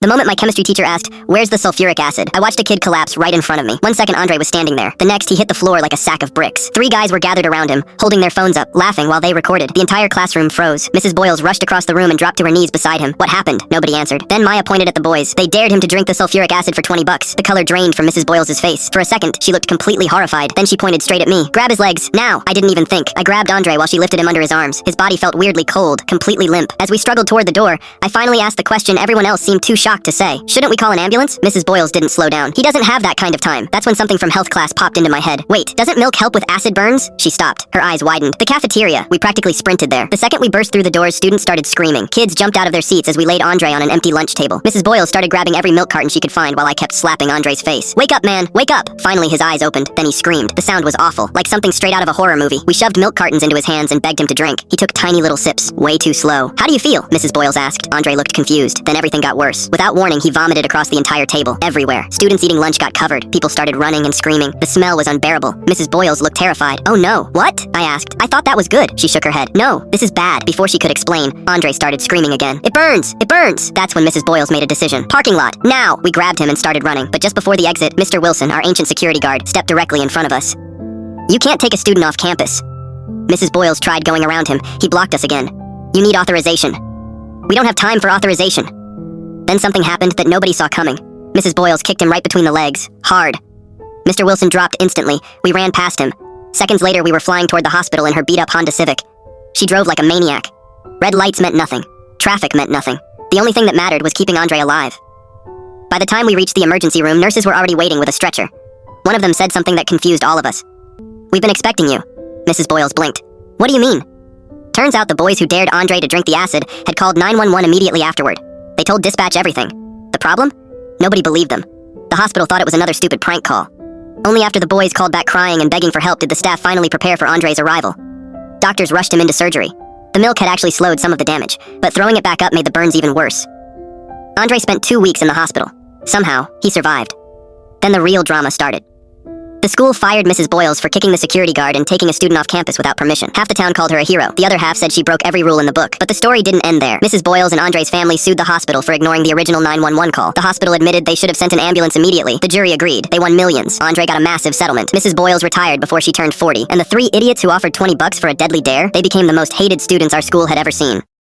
The moment my chemistry teacher asked, "Where's the sulfuric acid?" I watched a kid collapse right in front of me. One second, Andre was standing there. The next, he hit the floor like a sack of bricks. 3 guys were gathered around him, holding their phones up, laughing while they recorded. The entire classroom froze. Mrs. Boyles rushed across the room and dropped to her knees beside him. What happened? Nobody answered. Then Maya pointed at the boys. They dared him to drink the sulfuric acid for $20. The color drained from Mrs. Boyles' face. For a second, she looked completely horrified. Then she pointed straight at me. "Grab his legs, now!" I didn't even think. I grabbed Andre while she lifted him under his arms. His body felt weirdly cold, completely limp. As we struggled toward the door, I finally asked the question everyone else seemed too shocked to say. "Shouldn't we call an ambulance?" Mrs. Boyles didn't slow down. "He doesn't have that kind of time." That's when something from health class popped into my head. "Wait, doesn't milk help with acid burns?" She stopped. Her eyes widened. "The cafeteria." We practically sprinted there. The second we burst through the doors, students started screaming. Kids jumped out of their seats as we laid Andre on an empty lunch table. Mrs. Boyles started grabbing every milk carton she could find while I kept slapping Andre's face. "Wake up, man! Wake up!" Finally, his eyes opened. Then he screamed. The sound was awful, like something straight out of a horror movie. We shoved milk cartons into his hands and begged him to drink. He took tiny little sips, way too slow. "How do you feel?" Mrs. Boyles asked. Andre looked confused. Then everything got worse. Without warning, he vomited across the entire table, everywhere. Students eating lunch got covered. People started running and screaming. The smell was unbearable. Mrs. Boyles looked terrified. "Oh no, what?" I asked. "I thought that was good." She shook her head. "No, this is bad." Before she could explain, Andre started screaming again. "It burns! It burns!" That's when Mrs. Boyles made a decision. "Parking lot, now!" We grabbed him and started running. But just before the exit, Mr. Wilson, our ancient security guard, stepped directly in front of us. "You can't take a student off campus." Mrs. Boyles tried going around him. He blocked us again. "You need authorization." "We don't have time for authorization." Then something happened that nobody saw coming. Mrs. Boyles kicked him right between the legs. Hard. Mr. Wilson dropped instantly. We ran past him. Seconds later, we were flying toward the hospital in her beat-up Honda Civic. She drove like a maniac. Red lights meant nothing. Traffic meant nothing. The only thing that mattered was keeping Andre alive. By the time we reached the emergency room, nurses were already waiting with a stretcher. One of them said something that confused all of us. "We've been expecting you." Mrs. Boyles blinked. "What do you mean?" Turns out the boys who dared Andre to drink the acid had called 911 immediately afterward. They told dispatch everything. The problem? Nobody believed them. The hospital thought it was another stupid prank call. Only after the boys called back crying and begging for help did the staff finally prepare for Andre's arrival. Doctors rushed him into surgery. The milk had actually slowed some of the damage, but throwing it back up made the burns even worse. Andre spent 2 weeks in the hospital. Somehow, he survived. Then the real drama started. The school fired Mrs. Boyles for kicking the security guard and taking a student off campus without permission. Half the town called her a hero. The other half said she broke every rule in the book. But the story didn't end there. Mrs. Boyles and Andre's family sued the hospital for ignoring the original 911 call. The hospital admitted they should have sent an ambulance immediately. The jury agreed. They won millions. Andre got a massive settlement. Mrs. Boyles retired before she turned 40. And the 3 idiots who offered $20 for a deadly dare, they became the most hated students our school had ever seen.